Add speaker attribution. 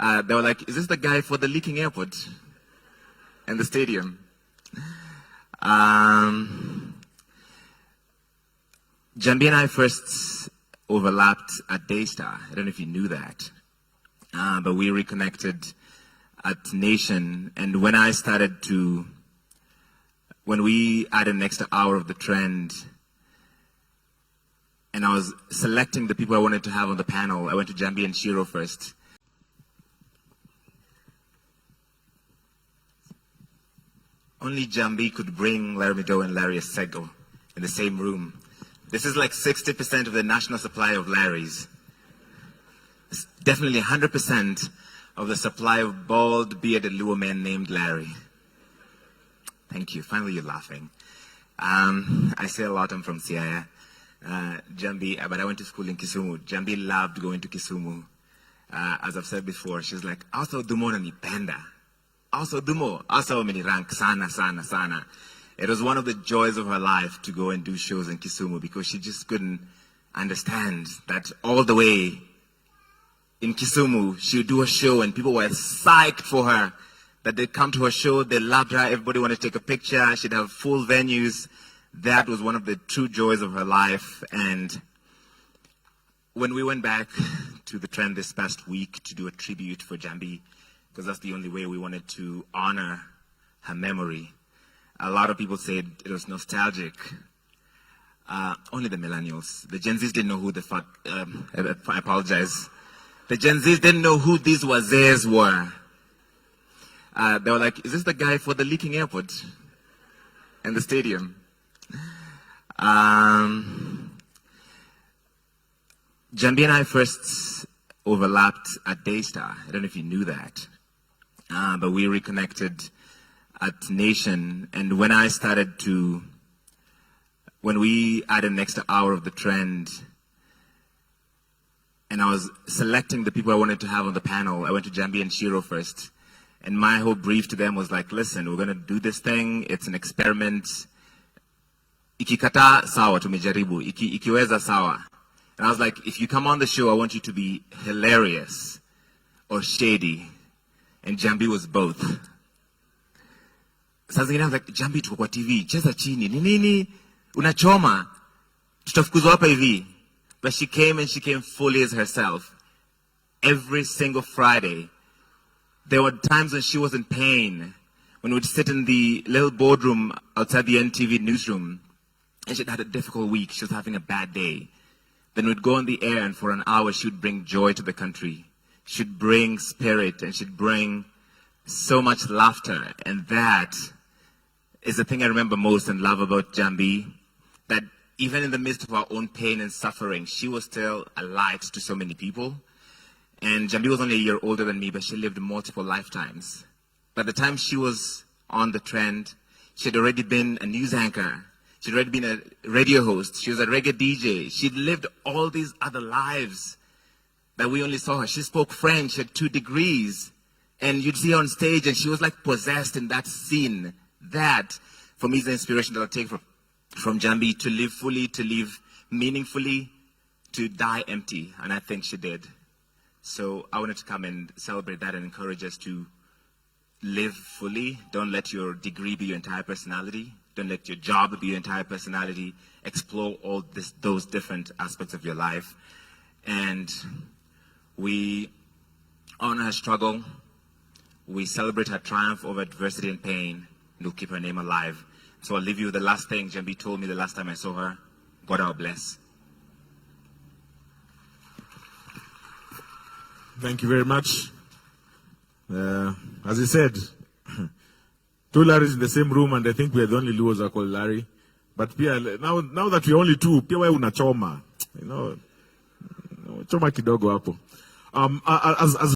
Speaker 1: They were like, is this the guy for the leaking airport and the stadium? Njambi and I first overlapped at Daystar. I don't know if you knew that. But we reconnected at Nation. And when we added an extra hour of the trend, and I was selecting the people I wanted to have on the panel, I went to Njambi and Shiro first. Only Njambi could bring Larry Madowo and Larry Sego in the same room. This is like 60% of the national supply of Larrys. It's definitely 100% of the supply of bald, bearded Luo men named Larry. Thank you. Finally, you're laughing. I say a lot. I'm from Siaya. Njambi, but I went to school in Kisumu. Njambi loved going to Kisumu. As I've said before, she's like, also dumo nanipenda. Also dumo, also mini rank sana sana sana. It was one of the joys of her life to go and do shows in Kisumu because she just couldn't understand that all the way in Kisumu, she would do a show and people were psyched for her, that they'd come to her show, they loved her, everybody wanted to take a picture, she'd have full venues. That was one of the true joys of her life. And when we went back to the trend this past week to do a tribute for Njambi, because that's the only way we wanted to honor her memory, a lot of people said it was nostalgic. Only the millennials. The Gen Zs didn't know who the fuck, I apologize. The Gen Zs didn't know who these wazees were. They were like, is this the guy for the leaking airport and the stadium? Njambi and I first overlapped at Daystar. I don't know if you knew that. But we reconnected at Nation. And when we added an extra hour of the trend, and I was selecting the people I wanted to have on the panel, I went to Njambi and Shiro first. And my whole brief to them was like, listen, we're going to do this thing. It's an experiment. Ikikata sawa tumejaribu. Ikiweza sawa. And I was like, if you come on the show, I want you to be hilarious or shady. And Njambi was both. Sasa zingine I was like, Njambi tuko kwa TV, cheza chini, ni nini? Unachoma. Tutafukuzwa hapa hivi. But she came and she came fully as herself. Every single Friday. There were times when she was in pain, when we'd sit in the little boardroom outside the NTV newsroom, and she'd had a difficult week, she was having a bad day. Then we'd go on the air, and for an hour, she'd bring joy to the country. She'd bring spirit, and she'd bring so much laughter. And that is the thing I remember most and love about Njambi, that even in the midst of her own pain and suffering, she was still a light to so many people. And Njambi was only a year older than me, but she lived multiple lifetimes. By the time she was on the trend, she had already been a news anchor. She'd already been a radio host. She was a reggae DJ. She'd lived all these other lives that we only saw her. She spoke French, she had 2 degrees. And you'd see her on stage and she was like possessed in that scene. That, for me, is the inspiration that I'll take from Njambi, to live fully, to live meaningfully, to die empty. And I think she did. So I wanted to come and celebrate that and encourage us to live fully. Don't let your degree be your entire personality. Don't let your job be your entire personality. Explore all those different aspects of your life. And we honor her struggle. We celebrate her triumph over adversity and pain. And we'll keep her name alive. So I'll leave you with the last thing Njambi told me the last time I saw her. God our bless.
Speaker 2: Thank you very much. As he said, 2 Larrys in the same room, and I think we are the only Luos are called Larry. But now that we are only 2, pia wewe unachoma. You know, choma kidogo hapo. As